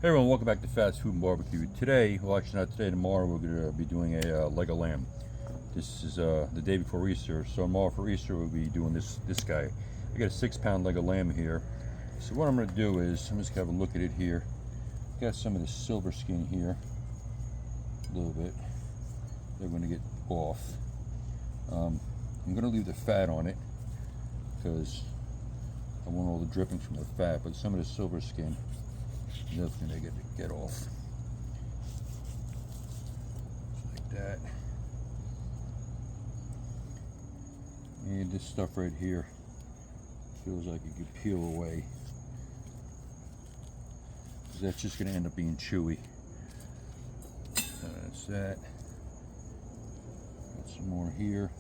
Hey everyone, welcome back to Fast Food and Barbecue. Today, well actually not today, tomorrow we're going to be doing a leg of lamb. This is the day before Easter, so tomorrow for Easter we'll be doing this guy. I got a 6-pound leg of lamb here. So what I'm going to do is, I'm just going to have a look at it here. Got some of the silver skin here, a little bit. They're going to get off. I'm going to leave the fat on it because I want all the drippings from the fat, but some of the silver skin that's going to get off. Like that. And this stuff right here feels like it could peel away, because that's just going to end up being chewy. That's that. Got some more here.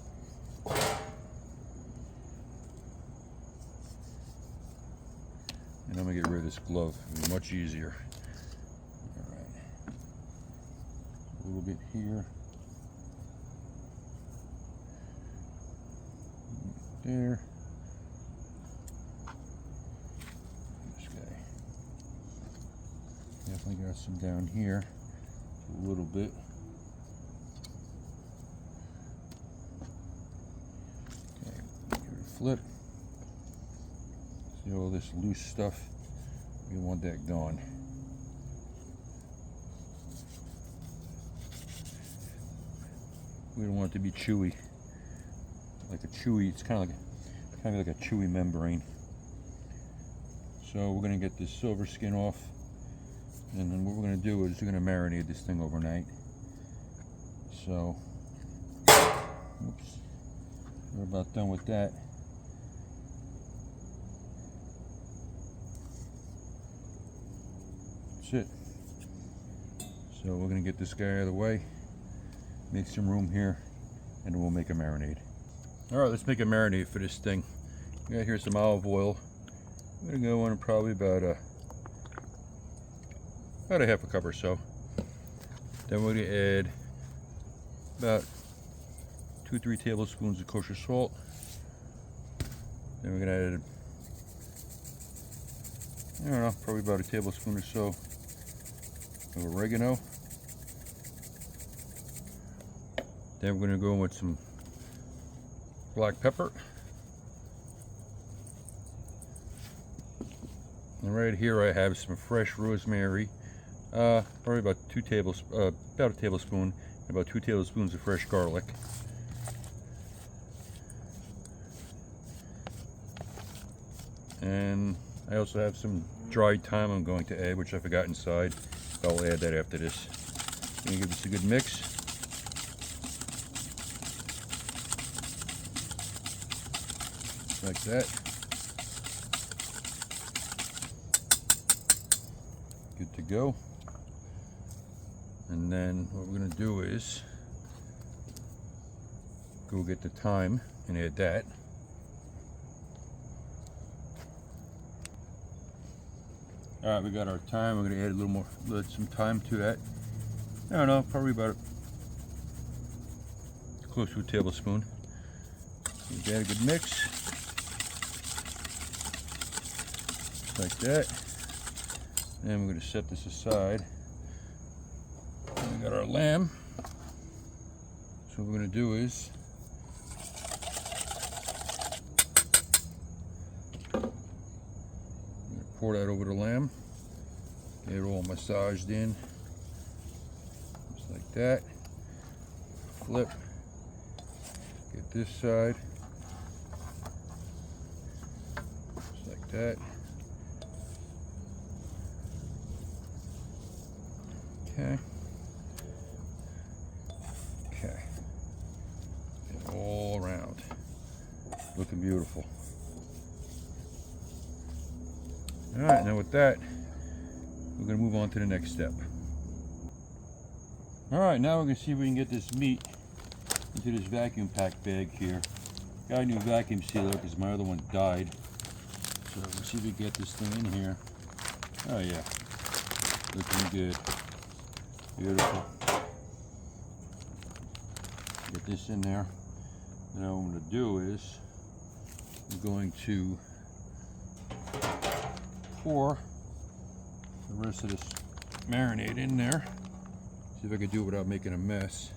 And I'm going to get rid of this glove. It'll be much easier. Alright. A little bit here. There. This guy. Definitely got some down here. A little bit. Okay. Give it a flip. See all this loose stuff? You want that gone. We don't want it to be chewy. Like a chewy, it's kind of like a chewy membrane. So we're going to get this silver skin off, and then what we're going to do is we're going to marinate this thing overnight. So, oops, we're about done with that. It. So we're going to get this guy out of the way, make some room here, and then we'll make a marinade. Alright, let's make a marinade for this thing. We got here some olive oil. I'm going to go in probably about a half a cup or so. Then we're going to add about 2-3 tablespoons of kosher salt. Then we're going to add, I don't know, probably about a tablespoon or so of oregano. Then we're going to go in with some black pepper. And right here I have some fresh rosemary, probably about a tablespoon, and about 2 tablespoons of fresh garlic. And I also have some dried thyme I'm going to add, which I forgot inside. I'll add that after this. I'm going to give this a good mix. Like that. Good to go. And then what we're going to do is go get the thyme and add that. Alright, we got our thyme. We're going to add a little more, some thyme to that. I don't know, probably about close to a tablespoon. Add a good mix. Like that. And we're going to set this aside. And we got our lamb. So what we're going to do is pour that over the lamb. Get it all massaged in. Just like that. Flip. Get this side. Just like that. Okay. Okay. Get all around. Looking beautiful. Alright, now with that, we're going to move on to the next step. Alright, now we're going to see if we can get this meat into this vacuum pack bag here. Got a new vacuum sealer because my other one died. So let's see if we can get this thing in here. Oh yeah, looking good. Beautiful. Get this in there. Now what I'm going to do is I'm going to pour the rest of this marinade in there. See if I can do it without making a mess.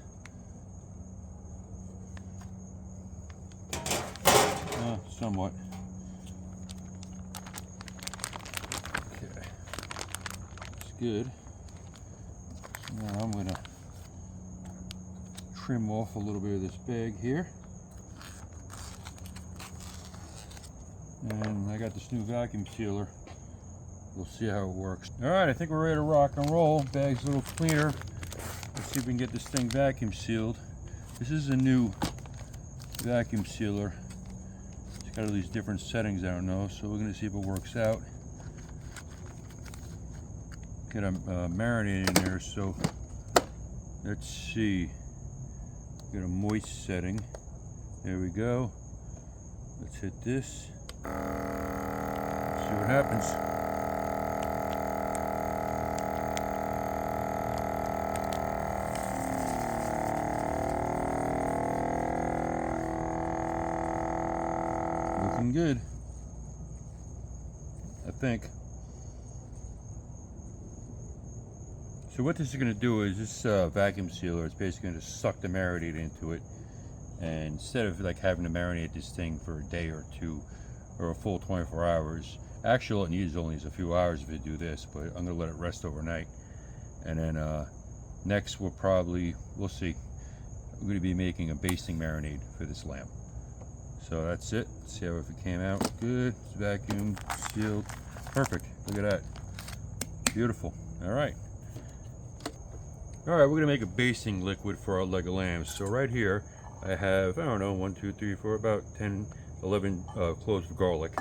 Somewhat. Okay, that's good. So now I'm gonna trim off a little bit of this bag here. And I got this new vacuum sealer. We'll see how it works. All right, I think we're ready to rock and roll. Bag's a little cleaner. Let's see if we can get this thing vacuum sealed. This is a new vacuum sealer. It's got all these different settings I don't know, so we're gonna see if it works out. Get a marinade in there, so let's see. Get a moist setting. There we go. Let's hit this. Let's see what happens. Looking good, I think. So what this is going to do is this vacuum sealer is basically going to suck the marinade into it, and instead of like having to marinate this thing for a day or two or a full 24 hours, actually all it needs only is a few hours if you do this, but I'm going to let it rest overnight. And then next we'll see, we're going to be making a basting marinade for this lamb. So that's it. Let's see how it came out. Good. It's vacuum sealed. Perfect. Look at that. Beautiful. All right. All right, we're going to make a basting liquid for our leg of lamb. So right here, I have, I don't know, 1, 2, 3, 4, about 10, 11 cloves of garlic.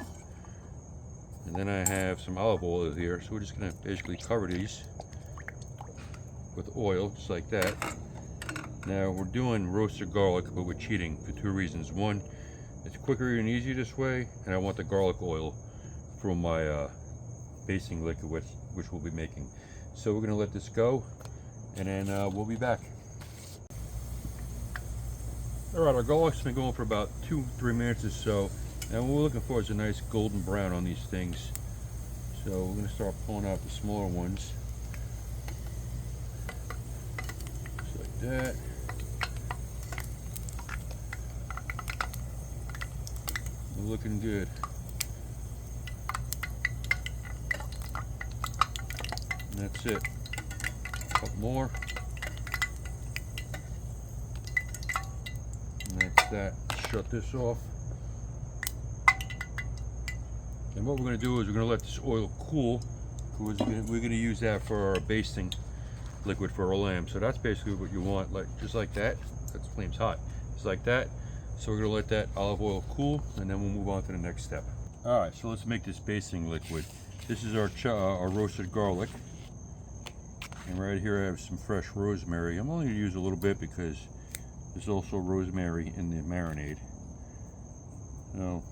And then I have some olive oil here. So we're just going to basically cover these with oil, just like that. Now we're doing roasted garlic, but we're cheating for two reasons. One, it's quicker and easier this way, and I want the garlic oil from my basting liquid, which we'll be making. So we're going to let this go, and then we'll be back. All right, our garlic's been going for about 2-3 minutes or so, and what we're looking for is a nice golden brown on these things. So we're going to start pulling out the smaller ones, just like that. Looking good. And that's it. A couple more. And that's that. Shut this off. And what we're going to do is we're going to let this oil cool, because we're going to use that for our basting liquid for our lamb. So that's basically what you want, like just like that. That flame's hot. Just like that. So we're going to let that olive oil cool, and then we'll move on to the next step. All right, so let's make this basting liquid. This is our roasted garlic. And right here I have some fresh rosemary. I'm only going to use a little bit because there's also rosemary in the marinade. Now,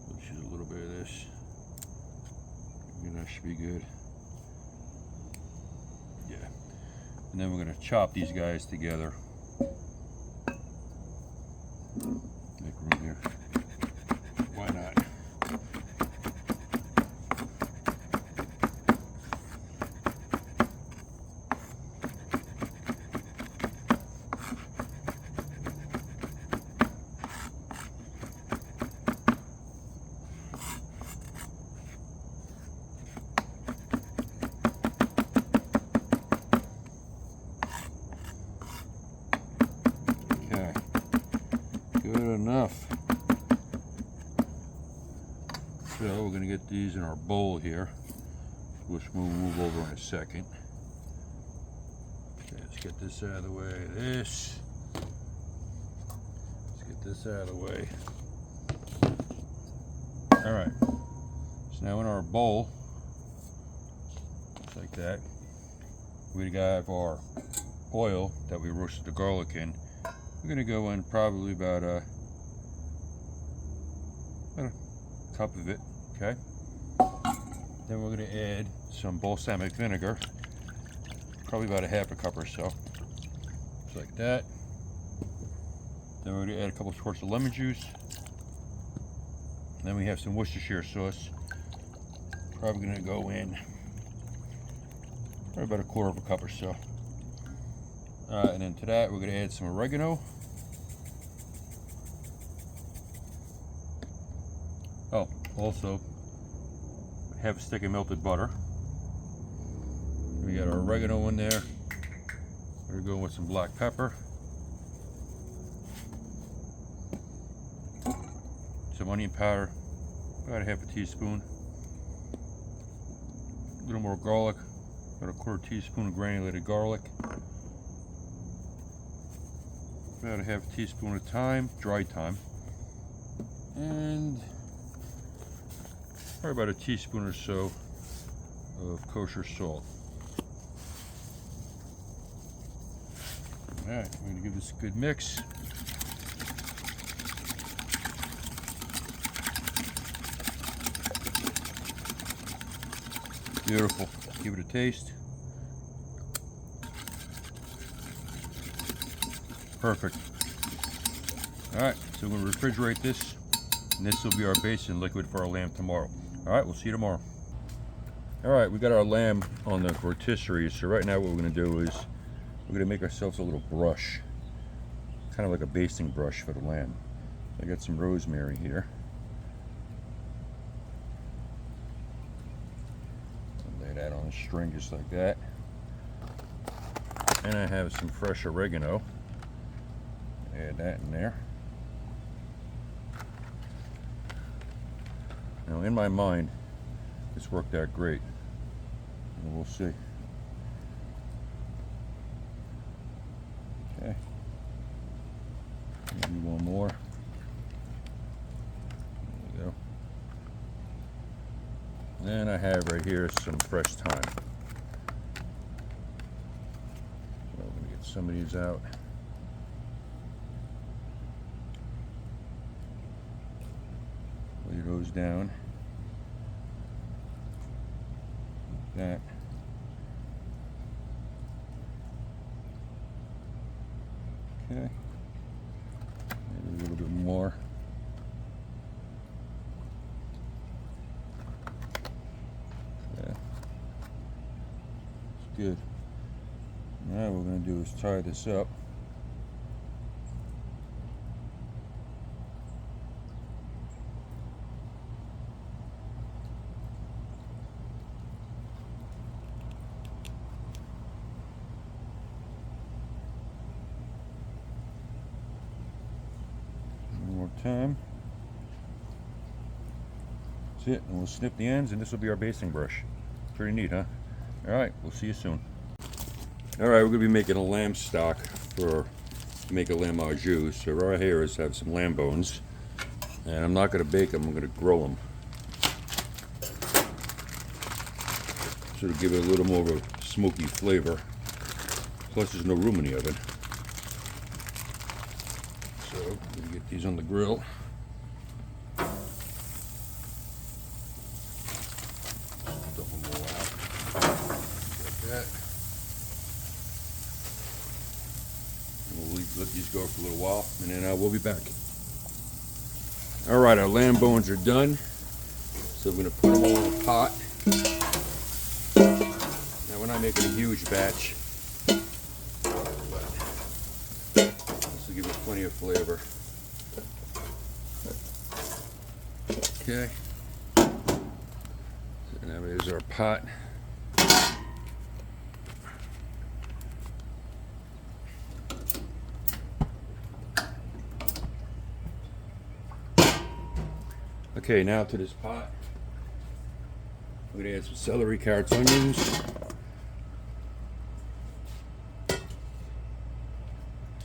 let's use a little bit of this. Maybe that should be good. Yeah. And then we're going to chop these guys together. Make room here. Why not? Enough. So we're going to get these in our bowl here, which we'll move over in a second. Okay, let's get this out of the way. Let's get this out of the way. All right. So now in our bowl, just like that, we have our oil that we roasted the garlic in. We're going to go in probably about a cup of it, okay? Then we're going to add some balsamic vinegar, probably about a half a cup or so, just like that. Then we're going to add a couple squirts of lemon juice. And then we have some Worcestershire sauce, probably going to go in Probably about a quarter of a cup or so. Alright, and then to that we're going to add some oregano. Oh, also half a stick of melted butter. We got our oregano in there. We're going to go with some black pepper. Some onion powder, about a half a teaspoon. A little more garlic, about a quarter teaspoon of granulated garlic. About a half a teaspoon of thyme, dried thyme. And probably about a teaspoon or so of kosher salt. Alright, we're going to give this a good mix. Beautiful. Give it a taste. Perfect. Alright, so we're going to refrigerate this, and this will be our basting liquid for our lamb tomorrow. Alright, we'll see you tomorrow. Alright, we got our lamb on the rotisserie, so right now what we're going to do is we're going to make ourselves a little brush, kind of like a basting brush for the lamb. I got some rosemary here. Lay that on a string just like that. And I have some fresh oregano. Add that in there. Now in my mind, this worked out great. And we'll see. Okay. Maybe one more. There we go. And I have right here some fresh thyme. So I'm going to get some of these out. Lay those down. Like that. Okay. Maybe a little bit more. Yeah. It's good. Now what we're going to do is tie this up. Time. That's it, and we'll snip the ends, and this will be our basting brush. Pretty neat, huh? Alright, we'll see you soon. Alright, we're going to be making a lamb stock to make a lamb au jus. So right here is have some lamb bones, and I'm not going to bake them, I'm going to grill them. So to give it a little more of a smoky flavor. Plus there's no room in the oven. So I'm going to get these on the grill. Dump them all out. Like that. And we'll let these go for a little while, and then we'll be back. Alright, our lamb bones are done. So I'm going to put them all in a pot. Now we're not making a huge batch. Give it plenty of flavor. Okay. So now here's our pot. Okay, now to this pot, I'm going to add some celery, carrots, onions.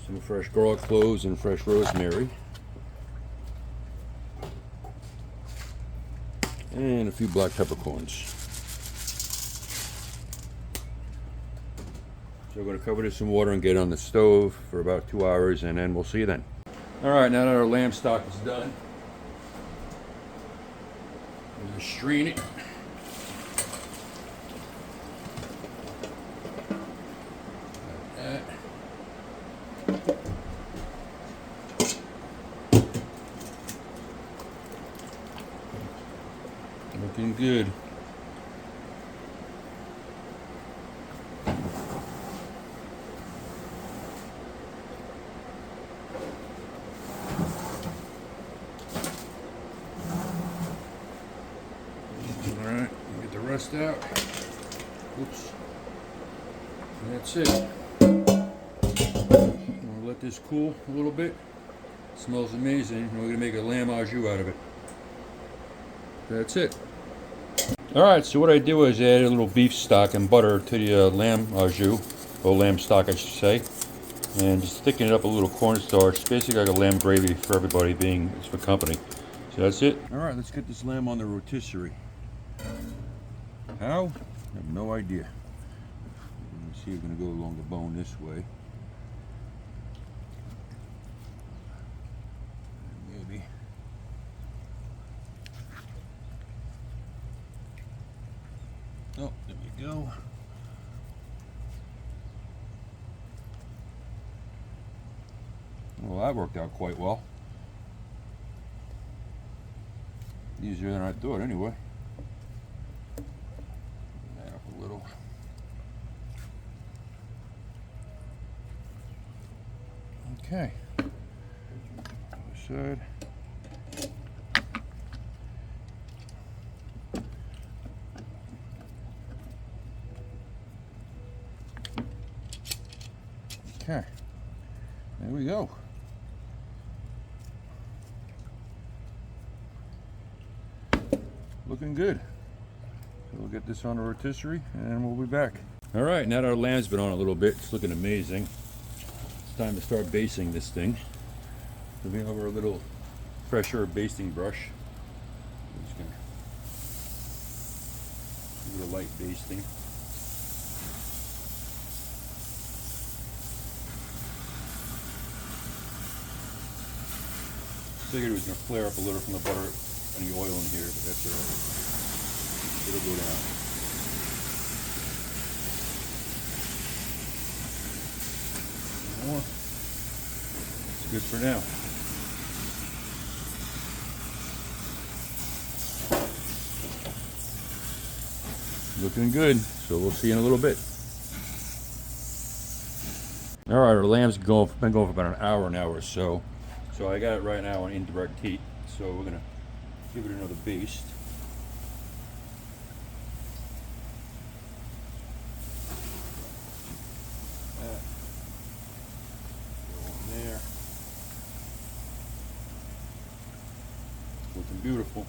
Some fresh garlic cloves and fresh rosemary. And a few black peppercorns. So we're going to cover this in water and get it on the stove for about 2 hours, and then we'll see you then. Alright, now that our lamb stock is done, I'm going to strain it. Looking good. pressed out. Oops. And that's it. We'll let this cool a little bit. It smells amazing. And we're going to make a lamb au jus out of it. That's it. Alright, so what I do is add a little beef stock and butter to the lamb au jus, or lamb stock I should say, and just thicken it up a little cornstarch. It's basically like a lamb gravy for everybody, being it's for company. So that's it. Alright, let's get this lamb on the rotisserie. How? I have no idea. Let's see, we're going to go along the bone this way. Maybe. Oh, there we go. Well, that worked out quite well. Easier than I thought, anyway. Bring that up a little. Okay. Other side. Okay, there we go. Looking good. So we'll get this on the rotisserie and we'll be back. All right, now that our lamb's been on a little bit, it's looking amazing. It's time to start basting this thing. So we have our little fresh herb basting brush. I'm just gonna do a light basting. Figured it was going to flare up a little from the butter and the oil in here, but that's alright. It'll go down. More. It's good for now. Looking good, so we'll see you in a little bit. Alright, our lamb's been going for about an hour or so. So I got it right now on indirect heat, so we're going to give it another baste. That. Go in there. Looking beautiful.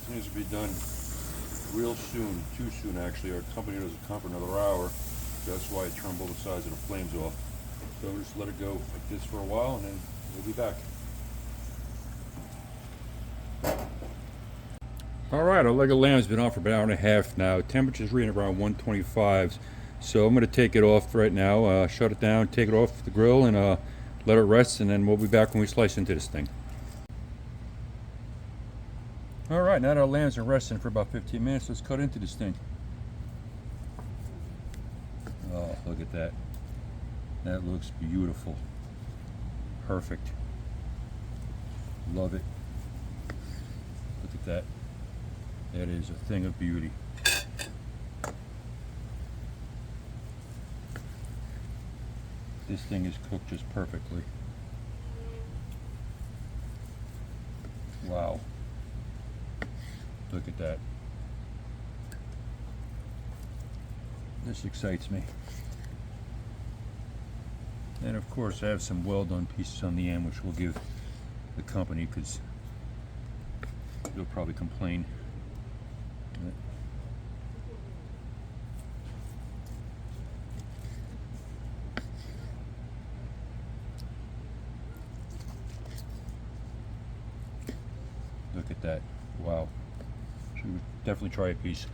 This will be done real soon, too soon actually. Our company doesn't come for another hour, so that's why I turned both sides of the flames off. So we'll just let it go like this for a while and then we'll be back. Alright, our leg of lamb's been on for about an hour and a half now. Temperature's reading around 125, so I'm going to take it off right now, shut it down, take it off the grill and let it rest, and then we'll be back when we slice into this thing. Alright, now that our lambs are resting for about 15 minutes, let's cut into this thing. Oh, look at that. That looks beautiful. Perfect. Love it. Look at that. That is a thing of beauty. This thing is cooked just perfectly. Wow. Look at that. This excites me. And of course I have some well done pieces on the end, which we'll give the company because they'll probably complain. Look at that. Wow. Should definitely try a piece.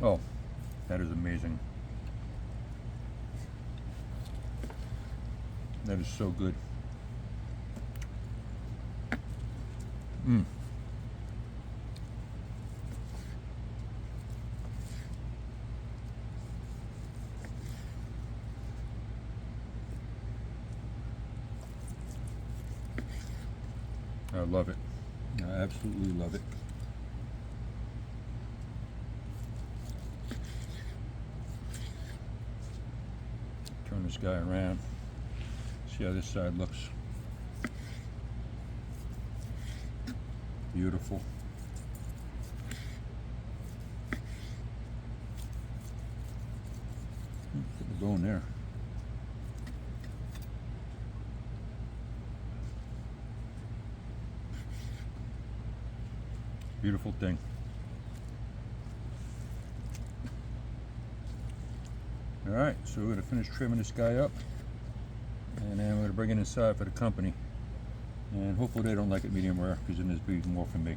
Oh, that is amazing. That is so good. Mmm. I love it. I absolutely love it. this guy around. See how this side looks. Beautiful. Put the bone there. Beautiful thing. Alright, so we're going to finish trimming this guy up, and then we're going to bring it inside for the company, and hopefully they don't like it medium rare, because then there's be more for me.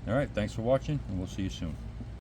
Alright, thanks for watching, and we'll see you soon.